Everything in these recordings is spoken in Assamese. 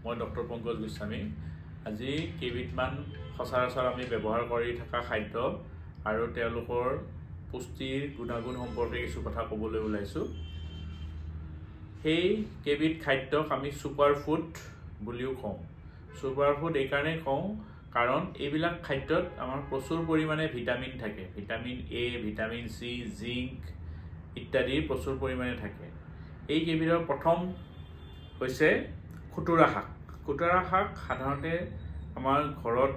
মই ডক্টৰ পংকজ গোস্বামী আজি কেইবিধমান সচৰাচৰ আমি ব্যৱহাৰ কৰি থকা খাদ্য আৰু তেওঁলোকৰ পুষ্টিৰ গুণাগুণ সম্পৰ্কে কিছু কথা ক'বলৈ ওলাইছোঁ। সেই কেইবিধ খাদ্যক আমি ছুপাৰ ফুড বুলিও কওঁ। ছুপাৰ ফুড এইকাৰণে কওঁ কাৰণ এইবিলাক খাদ্যত আমাৰ প্ৰচুৰ পৰিমাণে ভিটামিন থাকে। Vitamin A, vitamin C, zinc ইত্যাদি প্ৰচুৰ পৰিমাণে থাকে। এই কেইবিধৰ প্ৰথম হৈছে খুতুৰা শাক। খুতুৰা শাক সাধাৰণতে আমাৰ ঘৰত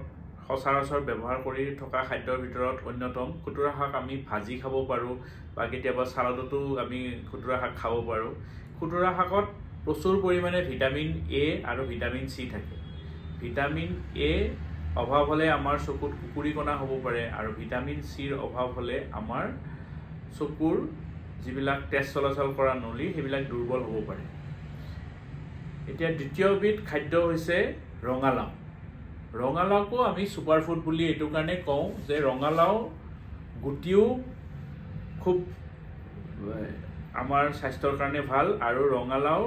সচৰাচৰ ব্যৱহাৰ কৰি থকা খাদ্যৰ ভিতৰত অন্যতম। খুতুৰা শাক আমি ভাজি খাব পাৰোঁ বা কেতিয়াবা চালাডতো আমি খুতুৰা শাক খাব পাৰোঁ। খুতুৰা শাকত প্ৰচুৰ পৰিমাণে ভিটামিন এ আৰু ভিটামিন চি থাকে। ভিটামিন এ অভাৱ হ'লে আমাৰ চকুত কুকুৰিকণা হ'ব পাৰে আৰু ভিটামিন চিৰ অভাৱ হ'লে আমাৰ চকুৰ যিবিলাক তেজ চলাচল কৰা নলী সেইবিলাক দুৰ্বল হ'ব পাৰে। এতিয়া দ্বিতীয়বিধ খাদ্য হৈছে ৰঙালাও। ৰঙালাওকো আমি ছুপাৰ ফুড বুলি এইটো কাৰণে কওঁ যে ৰঙালাও গুটিও খুব আমাৰ স্বাস্থ্যৰ কাৰণে ভাল আৰু ৰঙালাওৰ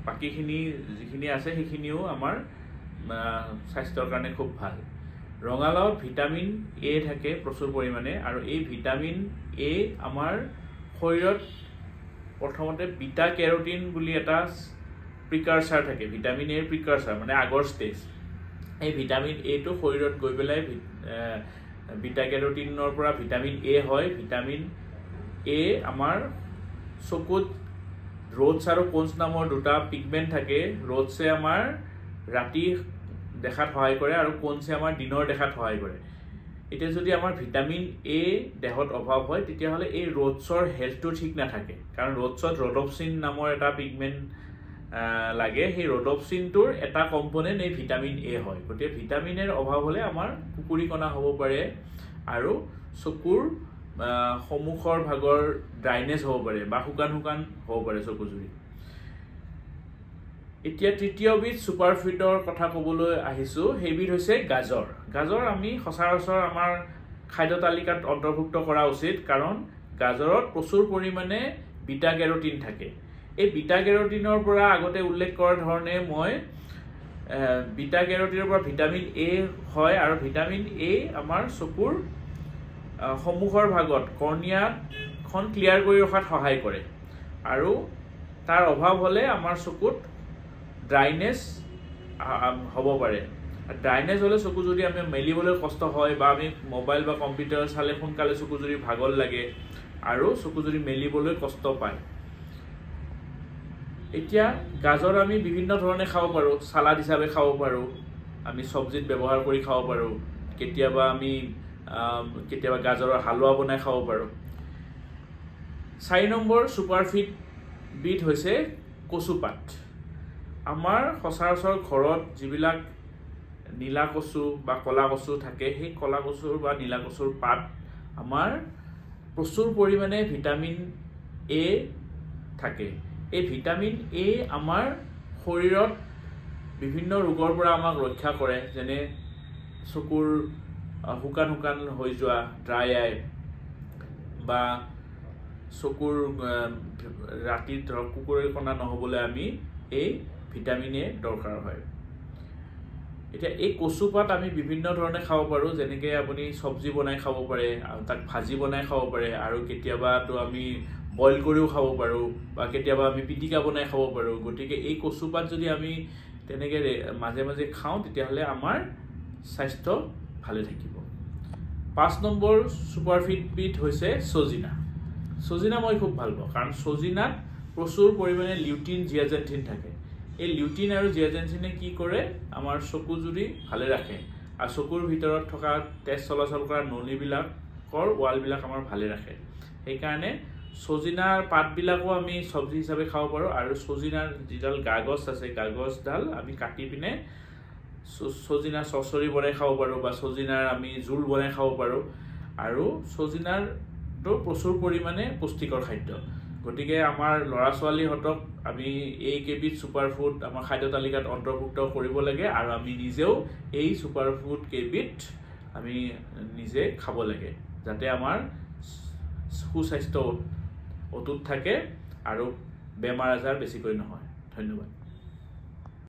বাকীখিনি যিখিনি আছে সেইখিনিও আমাৰ স্বাস্থ্যৰ কাৰণে খুব ভাল। ৰঙালাওত ভিটামিন এ থাকে প্ৰচুৰ পৰিমাণে আৰু এই ভিটামিন এ আমাৰ শৰীৰত প্ৰথমতে বিটা কেৰোটিন বুলি এটা প্ৰিকাৰচাৰ থাকে। ভিটামিন এৰ প্ৰিকাৰচাৰ মানে আগৰ ষ্টেজ। এই ভিটামিন এটো শৰীৰত গৈ পেলাই বিটা কেৰোটিনৰ পৰা ভিটামিন এ হয়। ভিটামিন এ আমাৰ চকুত ৰ'ডছ আৰু কোনছ নামৰ দুটা পিগমেণ্ট থাকে। ৰ'ডছে আমাৰ ৰাতি দেখাত সহায় কৰে আৰু কোনছে আমাৰ দিনৰ দেখাত সহায় কৰে। এতিয়া যদি আমাৰ ভিটামিন এ দেহত অভাৱ হয় তেতিয়াহ'লে এই ৰ'ডছৰ হেল্থটো ঠিক নাথাকে, কাৰণ ৰ'ডছত ৰডপচিন নামৰ এটা পিগমেণ্ট লাগে। সেই ৰডপচিনটোৰ এটা কম্পনেণ্ট এই ভিটামিন এ হয়। গতিকে ভিটামিনৰ অভাৱ হ'লে আমাৰ কুকুৰিকণা হ'ব পাৰে আৰু চকুৰ সন্মুখৰ ভাগৰ ড্ৰাইনেছ হ'ব পাৰে বা শুকান হ'ব পাৰে চকুজুৰি। এতিয়া তৃতীয়বিধ ছুপাৰ ফুডৰ কথা ক'বলৈ আহিছোঁ, সেইবিধ হৈছে গাজৰ। গাজৰ আমি সচৰাচৰ আমাৰ খাদ্য তালিকাত অন্তৰ্ভুক্ত কৰা উচিত, কাৰণ গাজৰত প্ৰচুৰ পৰিমাণে বিটা কেৰোটিন থাকে। এই বিটা কেৰোটিনৰ পৰা আগতে উল্লেখ কৰাৰ ধৰণে মই বিটা কেৰোটিনৰ পৰা ভিটামিন এ হয় আৰু ভিটামিন এ আমাৰ চকুৰ সন্মুখৰ ভাগত কৰ্ণিয়াখন ক্লিয়াৰ কৰি ৰখাত সহায় কৰে আৰু তাৰ অভাৱ হ'লে আমাৰ চকুত ড্ৰাইনেছ হ'ব পাৰে। ড্ৰাইনেছ হ'লে চকু যদি আমি মেলিবলৈ কষ্ট হয় বা আমি মোবাইল বা কম্পিউটাৰ চালে সোনকালে চকু যদি ভাগৰ লাগে আৰু চকু যদি মেলিবলৈ কষ্ট পায়। এতিয়া গাজৰ আমি বিভিন্ন ধৰণে খাব পাৰোঁ। চালাড হিচাপে খাব পাৰোঁ, আমি চব্জিত ব্যৱহাৰ কৰি খাব পাৰোঁ, কেতিয়াবা গাজৰৰ হালোৱা বনাই খাব পাৰোঁ। 4 নম্বৰ ছুপাৰ ফুডবিধ হৈছে কচুপাত। আমাৰ সচৰাচৰ ঘৰত যিবিলাক নীলা কচু বা ক'লা কচু থাকে, সেই ক'লা কচুৰ বা নীলা কচুৰ পাত আমাৰ প্ৰচুৰ পৰিমাণে ভিটামিন এ থাকে। এই ভিটামিন এ আমাৰ শৰীৰত বিভিন্ন ৰোগৰ পৰা আমাক ৰক্ষা কৰে, যেনে চকুৰ শুকান হৈ যোৱা ড্ৰাই আই বা চকুৰ ৰাতিত ধৰক কুকুৰিকণা নহ'বলৈ আমি এই ভিটামিন এ দৰকাৰ হয়। এতিয়া এই কচুপাত আমি বিভিন্ন ধৰণে খাব পাৰোঁ, যেনেকৈ আপুনি চব্জি বনাই খাব পাৰে আৰু তাক ভাজি বনাই খাব পাৰে আৰু কেতিয়াবাতো আমি বইল কৰিও খাব পাৰোঁ বা কেতিয়াবা আমি পিটিকা বনাই খাব পাৰোঁ। গতিকে এই কচুপাত যদি আমি তেনেকৈ মাজে মাজে খাওঁ তেতিয়াহ'লে আমাৰ স্বাস্থ্য ভালে থাকিব। 5 নম্বৰ ছুপাৰ ফুডবিধ হৈছে ছজিনা। ছজিনা মই খুব ভাল পাওঁ, কাৰণ ছজিনাত প্ৰচুৰ পৰিমাণে লিউটিন, জিয়াজেনথিন থাকে। এই লিউটিন আৰু জিয়াজেনথিনে কি কৰে, আমাৰ চকুজুৰি ভালে ৰাখে আৰু চকুৰ ভিতৰত থকা তেজ চলাচল কৰা নলীবিলাকৰ ৱালবিলাক আমাৰ ভালে ৰাখে। সেইকাৰণে ছজিনাৰ পাতবিলাকো আমি চব্জি হিচাপে খাব পাৰোঁ আৰু ছজিনাৰ যিডাল গাগজ আছে, গাগজডাল আমি কাটি পিনে ছজিনাৰ চচৰি বনাই খাব পাৰোঁ বা ছজিনাৰ আমি জোল বনাই খাব পাৰোঁ। আৰু ছজিনাৰটো প্ৰচুৰ পৰিমাণে পুষ্টিকৰ খাদ্য। গতিকে আমাৰ ল'ৰা ছোৱালীহঁতক আমি এই কেইবিধ ছুপাৰ ফুড আমাৰ খাদ্য তালিকাত অন্তৰ্ভুক্ত কৰিব লাগে আৰু আমি নিজেও এই ছুপাৰ ফুড কেইবিধ আমি নিজে খাব লাগে, যাতে আমাৰ সুস্বাস্থ্য অটুট থাকে আৰু বেমাৰ আজাৰ বেছিকৈ নহয়। ধন্যবাদ।